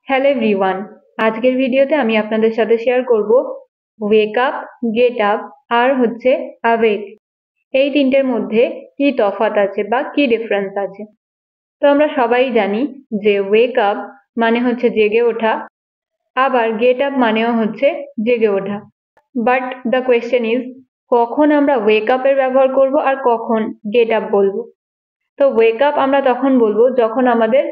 Hello everyone, আজকের ভিডিওতে আমি আপনাদের সাথে শেয়ার করব ওয়েক আপ, গেট আপ আর হচ্ছে অ্যাওয়েক। এই তিনটের মধ্যে কি তফাৎ আছে বা কি ডিফারেন্স আছে। তো আমরা সবাই জানি যে ওয়েক আপ মানে হচ্ছে জেগে ওঠা, আবার গেট আপ মানেও হচ্ছে জেগে ওঠা। বাট দ্য কোয়েশ্চেন ইজ, কখন আমরা ওয়েক আপের ব্যবহার করব আর কখন গেট আপ বলবো। তো ওয়েক আপ আমরা তখন বলবো যখন আমাদের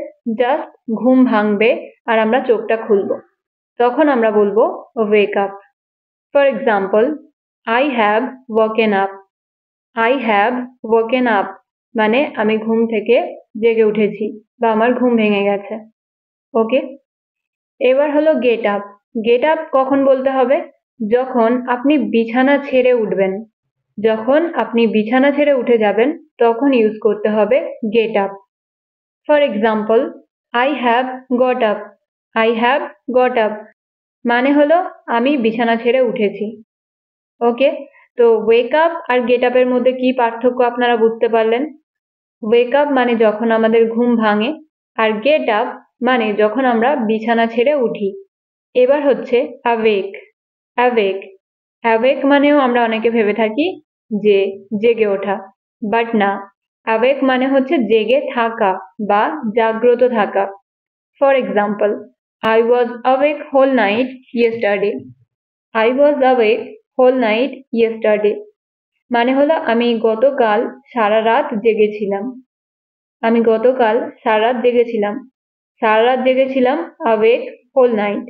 জাস্ট ঘুম ভাঙবে আর আমরা চোখটা খুলবো, তখন আমরা বলবো wake up. For example, I have waken up. I have waken up মানে আমি ঘুম থেকে জেগে উঠেছি বা আমার ঘুম ভেঙে গেছে। ওকে, এবার হলো গেট আপ। গেট আপ কখন বলতে হবে? যখন আপনি বিছানা ছেড়ে উঠবেন। যখন আপনি বিছানা ছেড়ে উঠে যাবেন তখন ইউজ করতে হবে get up. For example, I have got up. I have got up মানে হলো আমি বিছানা ছেড়ে উঠেছি। ওকে, তো ওয়েক আপ আর গেট আপের মধ্যে কি পার্থক্য আপনারা বুঝতে পারলেন। ওয়েক আপ মানে যখন আমাদের ঘুম ভাঙে, আর গেট আপ মানে যখন আমরা বিছানা ছেড়ে উঠি। এবার হচ্ছে অ্যাওয়েক। অ্যাওয়েক অ্যাওয়েক মানেও আমরা অনেকে ভেবে থাকি যে জেগে ওঠা, বাট না। অ্যাওয়েক মানে হচ্ছে জেগে থাকা বা জাগ্রত থাকা। For example, I was awake whole night yesterday. I was awake whole night yesterday মানে হলো আমি গতকাল সারা রাত জেগেছিলাম। আমি গতকাল সারা রাত জেগেছিলাম। সারা রাত জেগেছিলাম, awake whole night.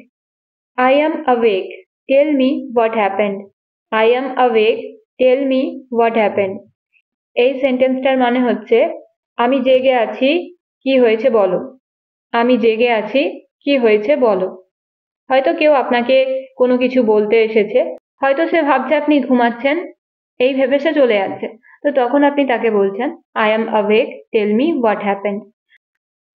I am awake. Tell me what happened. I am awake. Tell me what happened. এই সেন্টেন্সটার মানে হচ্ছে আমি জেগে আছি, কি হয়েছে বলো। আমি জেগে আছি, কি হয়েছে বলো। হয়তো কেউ আপনাকে কোনো কিছু বলতে এসেছে, হয়তো সে ভাবছে আপনি ঘুমাচ্ছেন, এই ভেবে সে চলে যাচ্ছে। তো তখন আপনি তাকে বলছেন I am awake, tell me what happened.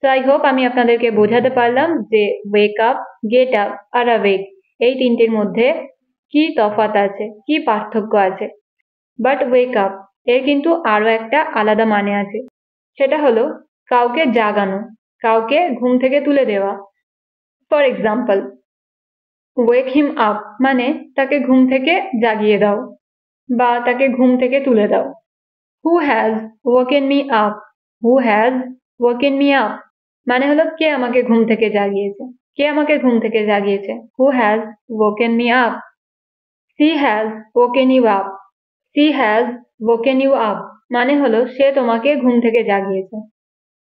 তো আই হোপ আমি আপনাদেরকে বোঝাতে পারলাম যে ওয়েক আপ, গেট আপ আর অ্যাওয়েক এই তিনটির মধ্যে কি তফাৎ আছে, কি পার্থক্য আছে। বাট ওয়েক আপ এর কিন্তু আরো একটা আলাদা মানে আছে, সেটা হলো কাউকে জাগানো, কাউকে ঘুম থেকে তুলে দেওয়া। ফর এক্সাম্পল, ওয়েক হিম আপ মানে তাকে ঘুম থেকে জাগিয়ে দাও বা তাকে ঘুম থেকে তুলে দাও। Who has waken me up. Who has waken me up মানে হলো কে আমাকে ঘুম থেকে জাগিয়েছে, কে আমাকে ঘুম থেকে জাগিয়েছে। Who has waken me up. She has waken you up. She has waken you up মানে হলো সে তোমাকে ঘুম থেকে জাগিয়েছে।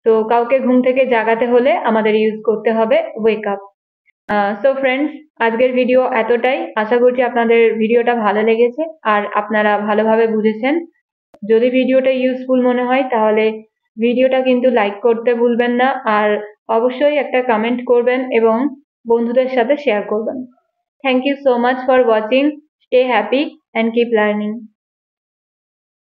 তো কাউকে ঘুম থেকে জাগাতে হলে আমাদের ইউজ করতে হবে ওয়েক আপ। সো ফ্রেন্ডস, আজকের ভিডিও এতটাই। আশা করছি আপনাদের ভিডিওটা ভালো লেগেছে আর আপনারা ভালোভাবে বুঝেছেন। যদি ভিডিওটা ইউজফুল মনে হয় তাহলে ভিডিওটা কিন্তু লাইক করতে ভুলবেন না, আর অবশ্যই একটা কমেন্ট করবেন এবং বন্ধুদের সাথে শেয়ার করবেন। Thank you so much for watching. Stay happy and keep learning.